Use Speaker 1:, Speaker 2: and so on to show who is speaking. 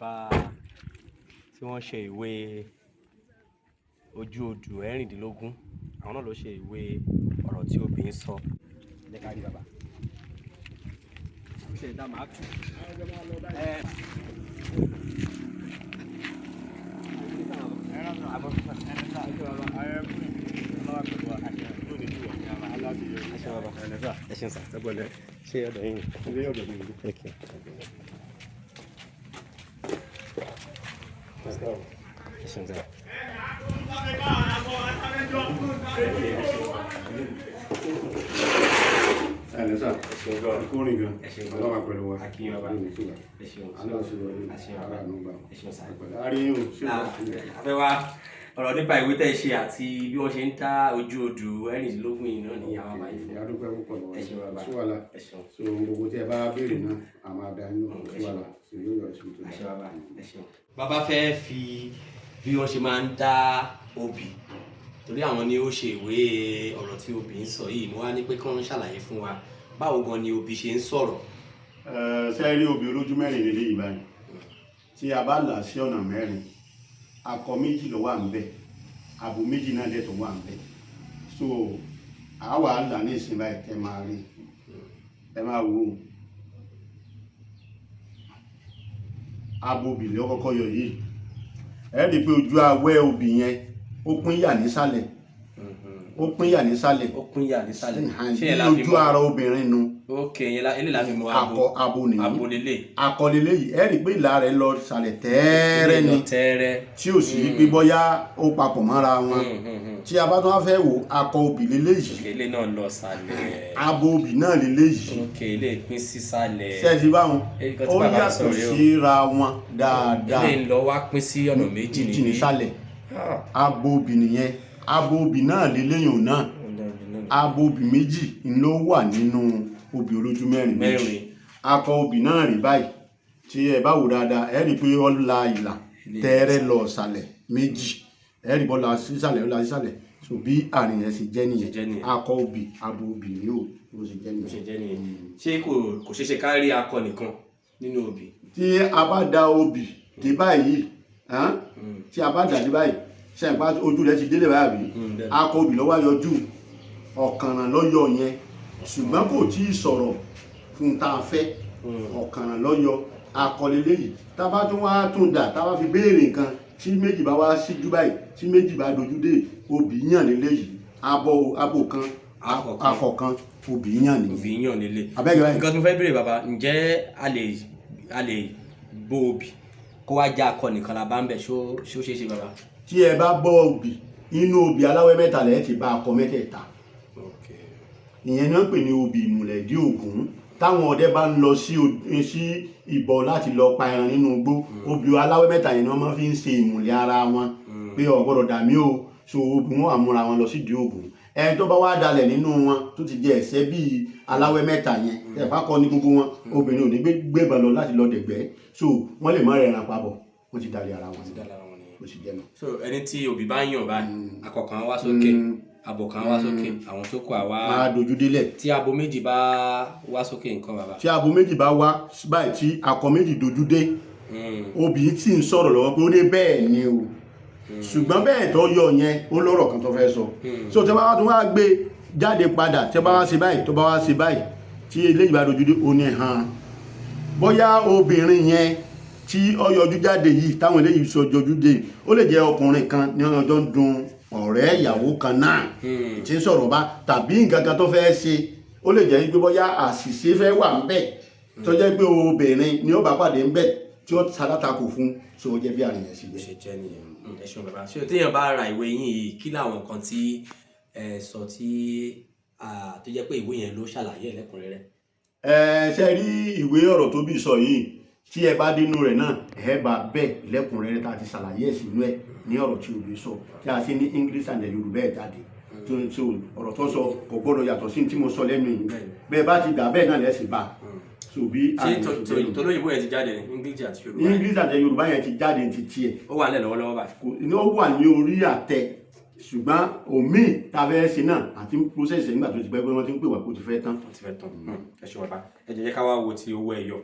Speaker 1: bàbá tí wọ́n ṣe ìwé ojú odù ẹ̀rìndínlógún, àwọn náà ló ṣe ìwé ọ̀rọ̀ tí obìnrin sọ. Jẹ́ ká rí bàbá. Ó ṣe ìdá màá tù. Ẹ ṣe ń sàtẹ́gbọ́lẹ̀ ṣé ọ̀dọ̀ yín ilé ọ̀dọ̀ mi ní ẹ̀kẹ́. Ẹ ṣe ń sà.
Speaker 2: Ẹ̀lẹ́sà, ìkórìn gan, ọlọ́wà pẹ̀lú wa.
Speaker 1: Akínyìn bàbá. Ẹ ṣeun. Afẹ́ wa ọ̀rọ̀ nípa ìwé tẹ́ ṣe àti bí wọ́n ṣe ń ta ojú odù ẹ̀rìndínlógún yìí náà ni àwọn àbáyé fún.
Speaker 2: Adúpẹ́ púpọ̀ lọ́wọ́.
Speaker 1: Ẹ ṣeun bàbá.
Speaker 2: Ṣúwàlà.
Speaker 1: Ẹ ṣeun.
Speaker 2: So gbogbo tí ẹ bá béèrè náà, a máa dá inú ṣúwàlà. So yóò yọ ìṣòro tó.
Speaker 1: Ẹ ṣeun bàbá. Ẹ ṣeun. Bàbá fẹ́ fi bí wọ́n ṣe máa ń dá obì, torí àwọn ni ó ṣe ìwé ọ̀rọ̀ tí obì ń sọ yìí, mo wá ní pé kí wọ́n ṣàlàyé fún wa báwo gan ni obì ṣe ń sọ̀rọ̀.
Speaker 2: Ṣé rí obì olójú mẹ́rin lélẹ́ yìí báyìí? Tí a bá là sí ọ̀nà mẹ́rin, akọ méjì ló wà ńbẹ̀, abo méjì náà dẹ̀ tó wà ńbẹ̀. So àwa là ní ìsìn báyìí ẹ máa rí, ẹ máa wò ó. Abo obì ló kọ́kọ́ yọ yìí. Ẹ rí i pé ojú awẹ́ obì yẹn ó pín yà nísàlẹ̀. Ó pín yà nísàlẹ̀.
Speaker 1: Ó pín yà nísàlẹ̀.
Speaker 2: Ṣé ẹ la fi mọ̀? Ojú ara obìnrin nu.
Speaker 1: Ok, ilé la fi mọ̀ abo.
Speaker 2: Abo nìyí.
Speaker 1: Abo lélẹ̀.
Speaker 2: Akọ lélẹ̀ yìí. Ẹ rí i pé ìlà rẹ̀ lọ sàlẹ̀ tẹ́ẹ́rẹ́ ni.
Speaker 1: Tẹ́ẹ́rẹ́.
Speaker 2: Tí ò sí pé bọ́yá ó papọ̀ mọ́ra wọn. Tí a bá tún wá fẹ́ wò, akọ obì lélẹ̀ yìí.
Speaker 1: Ok, ilé náà lọ sàlẹ̀.
Speaker 2: Abo obì náà lélẹ̀ yìí.
Speaker 1: Ok, ilé pín sí sàlẹ̀.
Speaker 2: Ṣé ẹ ti bá wọn? Ó yàtọ̀ síra wọn dáadáa.
Speaker 1: Ilé ń lọ wá pín sí ọ̀nà méjì
Speaker 2: nísàlẹ̀. Abo obì nìyẹn. Abo obì náà lélẹ́yìn náà. Abo obì méjì ló wà nínú obì olójú mẹ́rin méjì. Akọ obì náà rí báyìí. Tí ẹ bá wò dáadáa, ẹ rí i pé ó la ìlà tẹ́ẹ́rẹ́ lọ sàlẹ̀ méjì. Ẹ rí i bọ́ la sísàlẹ̀ ó la sísàlẹ̀. So bí àrìn yẹn ṣe jẹ́ nìyẹn. Akọ obì, abo obì ni ó ṣe jẹ́ nìyẹn.
Speaker 1: Ṣé kò ṣeé ṣe ká rí akọ nìkan nínú obì?
Speaker 2: Tí a bá da obì dé báyìí, tí a bá dà dé báyìí, ṣe ìpá ojú rẹ̀ ti délé báyìí. Akọ obì ló wá yọjú, ọ̀kànràn ló yọ yẹn, ṣùgbọ́n kò tí ì sọ̀rọ̀ fún tá a fẹ́. Ọ̀kànràn ló yọ, akọ lélẹ́yìí. Tá a bá tún wá tún dà, tá a bá fi béèrè nǹkan, tí méjì bá wá síjú báyìí, tí méjì bá dojú dé, obì yàn lélẹ́yìí. Abo kan, akọ kan, obì yàn nìyẹn.
Speaker 1: Obì yàn lélẹ̀.
Speaker 2: Abẹ́gẹ́
Speaker 1: nǹkan tí mo fẹ́ béèrè bàbá, ǹjẹ́ a lè bó obì kó wá já akọ nìkan la bá ń bẹ̀, ṣó ṣeé ṣe bàbá?
Speaker 2: Tí ẹ bá bọ́ obì, inú obì aláwẹ́ mẹ́ta lẹ́ẹ̀ ti bá akọ mẹ́tẹ̀ẹ̀ta. Ìyẹn ni wọ́n pè ní obì ìmùlẹ̀dí Ògún. Táwọn ọdẹ bá ń lọ sí ìbọ láti lọ pa ẹran nínú igbó, obì aláwẹ́ mẹ́ta yẹn ni wọ́n máa fi ń ṣe ìmùlẹ̀ ara wọn pé ò gbọ́dọ̀ dà mí o. So obì wọn àmúra wọn lọ sí ìdí Ògún. Ẹni tó bá wá dalẹ̀ nínú wọn tó ti jẹ ẹ̀ṣẹ̀ bíi aláwẹ́ mẹ́ta yẹn, ẹ̀fà kọ́ ní gbogbo wọn, obìnrin ò ní gbébọn lọ láti lọ dẹ̀gbẹ́. So wọ́n lè má rẹran papọ̀, wọ́n ti dalẹ̀ ara wọn. Ó sì jẹ́ náà.
Speaker 1: So ẹni tí obì bá yàn báyìí, akọ kan wá sókè, abo kan wá sókè, àwọn tó kù àwa
Speaker 2: máa dojú délẹ̀.
Speaker 1: Tí abo méjì bá wá sókè nǹkan bàbá.
Speaker 2: Tí abo méjì bá wá báyìí tí akọ méjì dojú dé, obì tí ń sọ̀rọ̀ lọ́wọ́ pé ó ní bẹ́ẹ̀ ni o. Ṣùgbọ́n bẹ́ẹ̀ tó yọ yẹn ó lọ́rọ̀ kan tó fẹ́ sọ. So tí wọ́n bá tún wá gbé jáde padà, tí wọ́n bá wá ṣe báyìí, tó bá wá ṣe báyìí, tí eléyìí bá dojú dé, ó ní hàn. Bóyá obìnrin yẹn tí ó yọjú jáde yìí, táwọn eléyìí sọ yọjú dé, ó lè jẹ́ ọkùnrin kan ní ọjọ́ ń dun ọ̀rẹ́ ìyàwó kan náà tí ń sọ̀rọ̀ bá, tàbí nǹkan kan tó fẹ́ ṣe. Ó lè jẹ́ pé bóyá àṣìṣe fẹ́ wà ńbẹ̀, tó jẹ́ pé obìnrin ni ó bá pàdé ńbẹ̀ tí ó ṣalátakò fún. So ó jẹ́ bí àrìn yẹn sì
Speaker 1: jẹ́. Ṣe jẹ́ nìyẹn. Ẹ ṣeun bàbá. Ṣé téèyàn bá ra ìwé yín yìí, kí làwọn nǹkan tí ẹ sọ tí tó jẹ́ pé ìwé yẹn ló ṣàlàyé lẹ́kùnrẹ́rẹ́?
Speaker 2: Ṣe rí ìwé ọ̀rọ̀ tó bí sọ yìí, tí ẹ bá dínú rẹ̀ náà, ẹ bá bẹ́ẹ̀ lẹ́kùnrẹ́rẹ́ tá a ti ṣàlàyé ẹ̀ sínú ẹ̀ ní ọ̀rọ̀ tí obì sọ, tí a ṣe ní English and Yorùbá ẹ̀ jáde. So ọ̀rọ̀ tó sọ kò gbọ́dọ̀ yàtọ̀ sí tí mo sọ lẹ́nu yìí. Bẹ́ẹ̀ bá ti dà bẹ́ẹ̀ náà lẹ́sìn bá. So bí
Speaker 1: ṣé tolóyìnbó yẹn ti jáde ní English àti Yorùbá?
Speaker 2: English àti Yorùbá yẹn ti jáde ti tiẹ̀.
Speaker 1: Ó wà nílẹ̀ lọ́wọ́lọ́wọ́ báyìí.
Speaker 2: Ó wà ní orí àtẹ, ṣùgbọ́n omi tá a fẹ́ ṣe náà àti process nígbà tó ti pẹ́ pé wọ́n ti ń pè wá kó ti fẹ́ tán.
Speaker 1: Ẹ ṣeun bàbá. Ẹ jẹ́ ká wá wo ti owó ẹyọ.